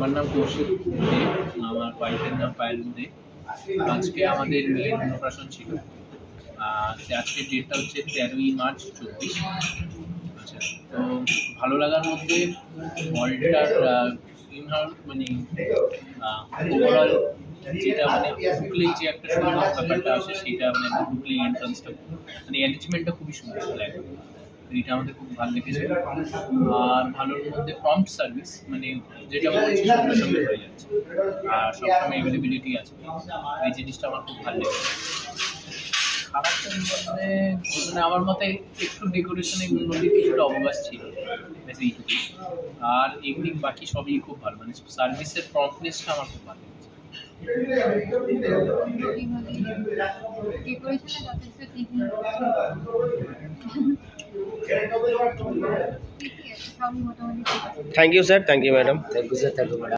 আমার নাম কৌশিক দে, আমার ওয়াইফের নাম পায়েল দে। আজকে আমাদের মেয়ের অন্নপ্রাশন ছিল। আজকের ডেটটা হচ্ছে 13ই মার্চ 24। আচ্ছা, তো ভালো লাগার মধ্যে হলটার মানে ওভারঅল যেটা মানে ঢুকলেই যে একটা সুন্দর ব্যাপারটা আসে সেটা মানে ঢুকলেই এন্ট্রান্সটা মানে অ্যারেঞ্জমেন্টটা খুবই সুন্দর লাগে। এটা আমাদের খুব ভালো লেগেছে। আর ভালোর মধ্যে প্রম্পট সার্ভিস, মানে যেটা বলছি সঙ্গে সঙ্গে হয়ে যাচ্ছে আর সবসময় অ্যাভেলেবিলিটি আছে, এই জিনিসটা আমার খুব ভালো লেগেছে। খারাপটা মানে আমার মতে একটু ডেকোরেশনের মধ্যে কিছুটা অবকাশ ছিল, এইটুকু। আর এমনি বাকি সবই খুব ভালো, মানে সার্ভিসের প্রম্পটনেসটা আমার খুব ভালো লেগেছে। Thank you sir, thank you madam. Thank you sir, thank you madam.